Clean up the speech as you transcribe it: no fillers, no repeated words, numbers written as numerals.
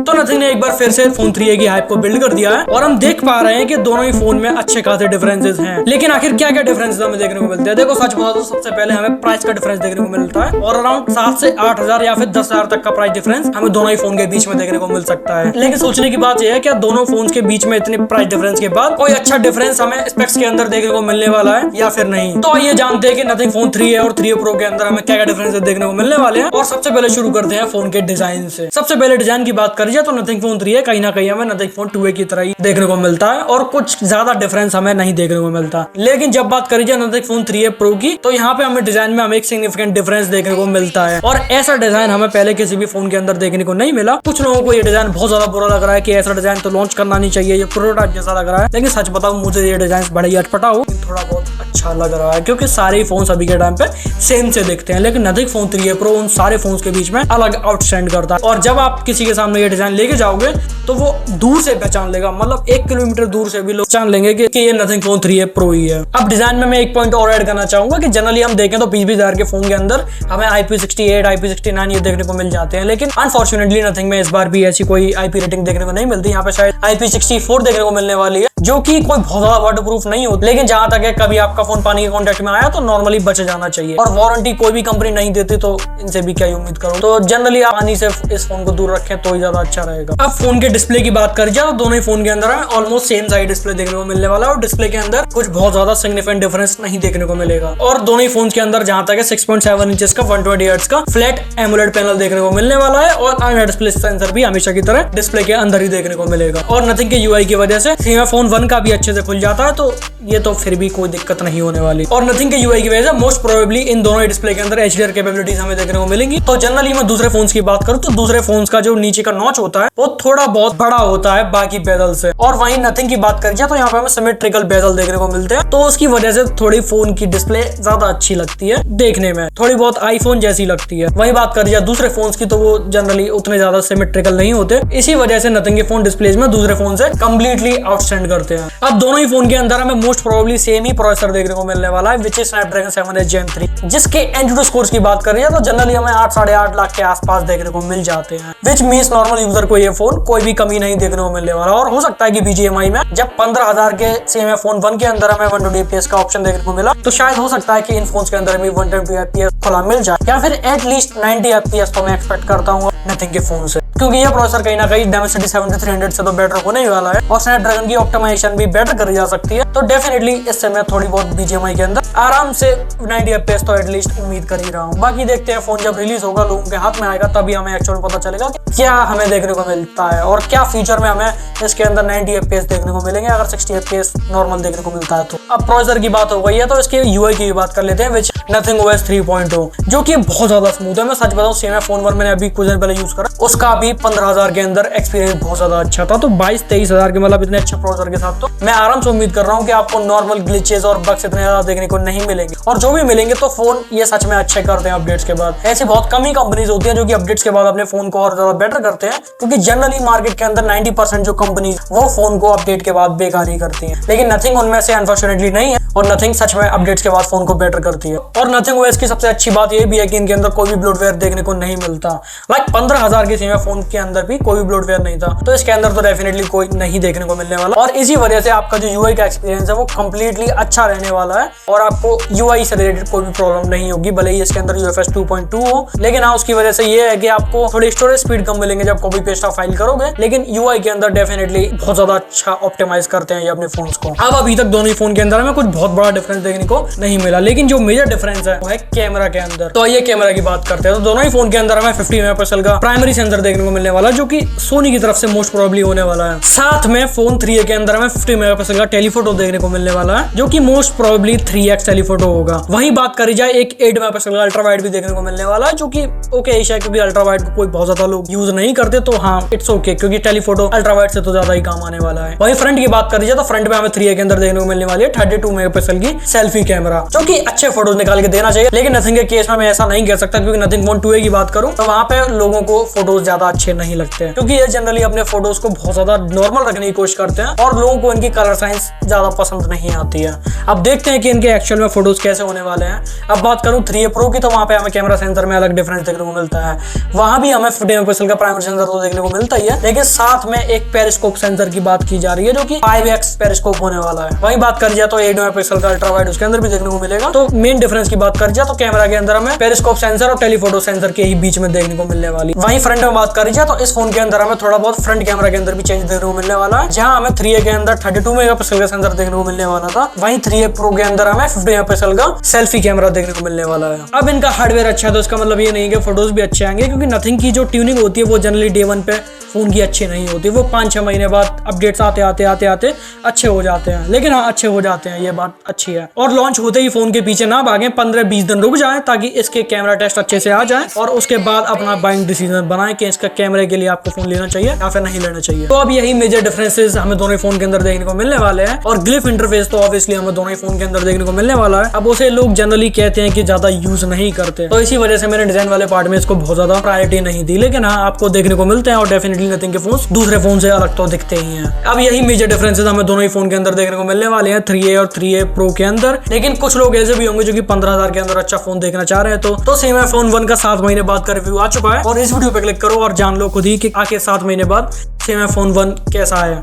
तो नथिंग ने एक बार फिर से फोन 3a की हाइप को बिल्ड कर दिया है और हम देख पा रहे हैं कि दोनों ही फोन में अच्छे खासे डिफरेंसेस हैं। लेकिन आखिर क्या क्या डिफरेंसेस हमें देखने को मिलते हैं? देखो सच बता तो सबसे पहले हमें प्राइस का डिफरेंस देखने को मिलता है और अराउंड 7 से 8,000 या फिर 10,000 तक का प्राइस डिफरेंस हमें दोनों ही फोन के बीच में देखने को मिल सकता है। लेकिन सोचने की बात यह है कि दोनों फोन के बीच में इतने प्राइस डिफरेंस के बाद कोई अच्छा डिफरेंस हमें स्पेक्स के अंदर देखने को मिलने वाला है या फिर नहीं। तो आइए जानते हैं कि नथिंग फोन 3a और 3a प्रो के अंदर हमें क्या क्या डिफरेंस देखने को मिलने वाले हैं। और सबसे पहले शुरू करते हैं फोन के डिजाइन से। सबसे पहले डिजाइन की बात करी जाए तो नथिंग फोन 3a कहीं ना कहीं हमें नथिंग फोन 2a की तरह ही देखने को मिलता है और कुछ ज्यादा डिफरेंस हमें नहीं देखने को मिलता। लेकिन जब बात करी जाए नथिंग फोन 3a प्रो की तो यहाँ पे हमें डिजाइन में हमें एक सिग्निफिकेंट डिफरेंस देखने को मिलता है और ऐसा डिजाइन हमें पहले किसी भी फोन के अंदर देखने को नहीं मिला। कुछ लोगों को ये डिजाइन बहुत ज्यादा बुरा लग रहा है कि ऐसा डिजाइन तो लॉन्च करना नहीं चाहिए, ये प्रोटोटाइप जैसा लग रहा है। लेकिन सच बताऊं मुझे ये डिजाइन बड़े ही अटपटा हो थोड़ा बहुत अच्छा लग रहा है क्योंकि सारे फोन अभी के टाइम पे सेम से दिखते हैं। लेकिन नथिंग फोन 3a प्रो उन सारे फोन के बीच में अलग आउटस्टैंड करता है और जब आप किसी के सामने ये डिजाइन लेके जाओगे तो वो दूर से पहचान लेगा, मतलब 1 किलोमीटर दूर से भी लोग पहचान लेंगे कि ये नथिंग फोन 3a प्रो ही है। अब डिजाइन में मैं एक पॉइंट और ऐड करना चाहूंगा कि जनरली हम देखें तो 20,000 के फोन के अंदर हमें IP68, IP69 ये देखने को मिल जाते हैं। लेकिन अनफॉर्चुनेटली नथिंग में इस बार भी ऐसी कोई IP रेटिंग देखने को नहीं मिलती। यहाँ पे शायद IP64 देखने को मिलने वाली है जो कि कोई बहुत ज्यादा वाटर प्रूफ नहीं होती। लेकिन जहां तक है कभी आपका फोन पानी के कांटेक्ट में आया तो नॉर्मली बच जाना चाहिए और वारंटी कोई भी कंपनी नहीं देती तो इनसे भी क्या उम्मीद करो। तो जनरली आप पानी से इस फोन को दूर रखें तो ही ज्यादा अच्छा रहेगा। अब फोन के डिस्प्ले की बात करी जाए तो दोनों ही फोन के अंदर ऑलमोस्ट सेम साइज डिस्प्ले देखने को मिलने वाला है और डिस्प्ले के अंदर कुछ बहुत ज्यादा सिग्निफिकेंट डिफरेंस नहीं देखने को मिलेगा। और दोनों ही फोन के अंदर जहां तक है 6.7 इंचेस का 120 हर्ट्ज का फ्लैट एमोलेड पैनल देखने को मिलने वाला है और अनहेड डिस्प्ले सेंसर भी हमेशा की तरह डिस्प्ले के अंदर ही देखने को मिलेगा। और नथिंग के UI की वजह से सीमा फोन 1 का भी अच्छे से खुल जाता है तो ये तो फिर भी कोई दिक्कत नहीं होने वाली। और नथिंग के UI की वजह से मोस्ट प्रोबेबली इन दोनों ही डिस्प्ले के अंदर HDR कैपेबिलिटीज हमें देखने को मिलेंगी। तो जनरली मैं दूसरे फोन्स की बात करूं तो दूसरे फोन्स का जो नीचे का नॉच होता है वो थोड़ा बहुत बड़ा होता है बाकी बेजल से। और वहीं नथिंग की बात करी जाए तो यहाँ पे हमें सिमेट्रिकल बेजल देखने को मिलते हैं तो उसकी वजह से थोड़ी फोन की डिस्प्ले ज्यादा अच्छी लगती है देखने में, थोड़ी बहुत आईफोन जैसी लगती है। वही बात करी जाए दूसरे फोन्स की तो वो जनरली उतने ज्यादा सिमेट्रिकल नहीं होते, इसी वजह से नथिंग के फोन डिस्प्लेज में दूसरे फोन से कंप्लीटली आउटस्टैंड करते हैं। अब दोनों ही फोन के अंदर हमें मोस्ट प्रोबेबली सेम ही प्रोसेसर देखने को मिलने वाला है विच इज स्नैपड्रैगन 7 Gen 3 जिसके एंट्री स्कोर्स की बात करिए तो जनरली हमें 8-8.5 लाख के आसपास देखने को मिल जाते हैं विच मींस नॉर्मल यूजर को ये फोन कोई भी कमी नहीं देखने को मिलने वाला। और हो सकता है कि BGMI में जब 15,000 के सेम फोन 1 के अंदर हमें 120 FPS का ऑप्शन देखने को मिला तो शायद हो सकता है कि इन फोन्स के अंदर भी 120 FPS खुला मिल जाए या फिर एटलीस्ट 90 FPS तो मैं एक्सपेक्ट करता हूँ नथिंग के फोन से, क्योंकि ये प्रोसेसर कहीं ना कहीं Dimensity 7300 से तो बेटर होने ही वाला है और स्नैपड्रैगन की ऑप्टिमाइजेशन भी बेटर करी जा सकती है। तो डेफिनेटली इससे मैं थोड़ी बहुत BGMI के अंदर आराम से 90 FPS तो एटलीस्ट उम्मीद कर ही रहा हूँ। बाकी देखते हैं फोन जब रिलीज होगा लोगों के हाथ में आएगा तभी हमें एक्चुअली पता चलेगा कि क्या हमें देखने को मिलता है और क्या फीचर में हमें इसके अंदर 90 FPS देखने को मिलेंगे अगर 60 FPS नॉर्मल देखने को मिलता है तो। अब प्रोसेसर की बात हो गई है तो इसके UI की बात कर लेते हैं विच नथिंग OS 3.0 जो कि बहुत ज्यादा स्मूथ है। मैं सच बताऊं सेम फोन 1 मैंने अभी कुछ दिन पहले यूज करा, उसका भी 15,000 के अंदर एक्सपीरियंस बहुत ज्यादा अच्छा था। तो 22-23,000 के मतलब इतने अच्छे प्रोसेसर के साथ तो मैं आराम से उम्मीद कर रहा हूँ कि आपको नॉर्मल ग्लिचेस और बग्स इतने ज्यादा देखने को नहीं मिलेंगे और जो भी मिलेंगे तो फोन ये सच में अच्छे करते हैं अपडेट्स के बाद। ऐसी बहुत कम ही कंपनीज होती हैं जो कि अपडेट्स के बाद अपने फोन को और ज्यादा बेटर करते हैं क्योंकि जनरली मार्केट के अंदर 90% जो कंपनीज वो फोन को अपडेट के बाद बेकार ही करती है। लेकिन नथिंग उनमें से अनफॉर्चुनेटली नहीं है और नथिंग सच में अपडेट्स के बाद फोन को बेटर करती है। और नथिंग OS की सबसे अच्छी बात ये भी है कि इनके अंदर कोई भी ब्लोटवेयर देखने को नहीं मिलता। लाइक 15,000 के सीमा फोन के अंदर भी कोई भी ब्लोटवेयर नहीं था तो इसके अंदर तो डेफिनेटली कोई नहीं देखने को मिलने वाला और इसी वजह से आपका जो UI का एक्सपीरियंस है वो कंप्लीटली अच्छा रहने वाला है और आपको UI से रिलेटेड कोई भी प्रॉब्लम नहीं होगी भले ही इसके अंदर UFS 2.2 हो। लेकिन हाँ उसकी वजह से ये है कि आपको थोड़ी स्टोरेज स्पीड कम मिलेंगे जब कॉपी पेस्ट आप फाइल करोगे, लेकिन UI के अंदर डेफिनेटली बहुत ज्यादा अच्छा ऑप्टिमाइज करते हैं ये अपने फोन्स को। अब अभी तक दोनों ही फोन के अंदर हमें कुछ बहुत बड़ा डिफरेंस देखने को नहीं मिला, लेकिन जो मेजर डिफरेंस है वो है कैमरा के अंदर। तो ये कैमरा की बात करते हैं तो दोनों ही फोन के अंदर हमें 50 मेगापिक्सल का प्राइमरी सेंसर देखने को मिलने वाला है जो कि सोनी की तरफ से मोस्ट प्रोबेबली होने वाला है। साथ में फोन 3a के अंदर हमें 50 मेगापिक्सल का टेलीफोटो देखने को मिलने वाला है जो कि मोस्ट प्रोबेबली 3x टेलीफोटो होगा। वहीं बात करी जाए एक 8 मेगापिक्सल का अल्ट्रा वाइड भी देखने को मिलने वाला है जो कि ओके है क्योंकि अल्ट्रा वाइड को कोई बहुत ज्यादा लोग यूज नहीं करते तो हाँ इट्स ओके क्योंकि टेलीफोटो अल्ट्रा वाइड से तो ज्यादा ही काम आने वाला है। वहीं फ्रंट की बात करी जाए तो फ्रंट में हमें 3a के अंदर देखने को मिलने वाली है 32 मेगापिक्सल की सेल्फी कैमरा जो कि अच्छे फोटोज निकाल के देना चाहिए। लेकिन नथिंग के केस में मैं ऐसा नहीं कह सकता क्योंकि नथिंग फोन 2a की बात करूं तो वहां पे लोगों को फोटोज ज्यादा अच्छे नहीं लगते हैं, क्योंकि ये जनरली अपने फोटोज को बहुत ज्यादा नॉर्मल रखने की कोशिश करते हैं और लोगों को इनकी कलर साइंस ज्यादा पसंद नहीं आती है। अब देखते हैं कि इनके एक्चुअल में फोटोज कैसे होने वाले हैं। अब बात करूं 3A Pro की, तो वहां पे हमें कैमरा सेंसर में अलग डिफरेंस देखने को मिलता है। वहां भी हमें 50 मेगापिक्सल का प्राइमरी सेंसर तो देखने को मिलता ही है, लेकिन साथ में एक पेरिस्कोप सेंसर की बात की जा रही है जो कि 5x पेरिस्कोप होने वाला है। वहीं बात कर जाए तो 8 मेगापिक्सल का अल्ट्रा वाइड उसके अंदर भी देखने को मिलेगा। तो मेन डिफरेंस की बात कर जाए तो कैमरा के अंदर हमें पेरिस्कोप सेंसर और टेलीफोटो सेंसर के ही बीच में देखने को मिलने वाली। वहीं फ्रंट में बात करी जाए तो इस फोन के अंदर हमें थोड़ा बहुत फ्रंट कैमरा के अंदर भी चेंज देखने को मिलने वाला है। जहां हमें 3A के अंदर 32 मेगापिक्सल का सेंसर देखने को मिलने वाला था, वहीं 3A Pro के अंदर हमें 50 मेगापिक्सल का सेल्फी कैमरा देखने को मिलने वाला है। अब इनका हार्डवेयर अच्छा है तो इसका मतलब ये नहीं कि फोटोज भी अच्छे आएंगे, क्योंकि नथिंग की जो ट्यूनिंग होती है वो जनरली डे 1 पे फोन की अच्छी नहीं होती। वो 5-6 महीने बाद अपडेट्स आते आते अच्छे हो जाते हैं। लेकिन हाँ, अच्छे हो जाते हैं, ये बात अच्छी है। और लॉन्च होते ही फोन के पीछे ना भागें, 15-20 दिन रुक जाएं ताकि इसके कैमरा टेस्ट अच्छे से आ जाए और उसके बाद अपना बाइंग डिसीजन बनाएं कि इसका कैमरे के लिए आपको फोन लेना चाहिए या फिर नहीं लेना चाहिए। तो अब यही मेजर डिफरेंसेस हमें दोनों ही फोन के अंदर देखने को मिलने वाले हैं। और ग्लिफ इंटरफेस तो ऑब्वियसली हमें दोनों ही फोन के अंदर देखने को मिलने वाला है। अब उसे लोग जनरली कहते हैं कि ज्यादा यूज नहीं करते, तो इसी वजह से मैंने डिजाइन वाले पार्ट में इसको बहुत ज्यादा प्रायोरिटी नहीं दी। लेकिन हाँ, आपको देखने को मिलते हैं और डेफिनेटली नथिंग के फोन दूसरे फोन से अलग तो दिखते ही हैं। अब यही मेजर डिफरेंसेस हमें दोनों ही फोन के अंदर देखने को मिलने वाले हैं 3A और 3A Pro के अंदर। लेकिन कुछ लोग ऐसे भी होंगे जो कि 15,000 के अंदर अच्छा फोन देखना चाह रहे हैं। तो सेम फोन 1 का 7 महीने बाद का रिव्यू आ चुका है और इस वीडियो पे क्लिक करो और जान लो खुद ही कि आखिर 7 महीने बाद सेम फोन 1 कैसा है।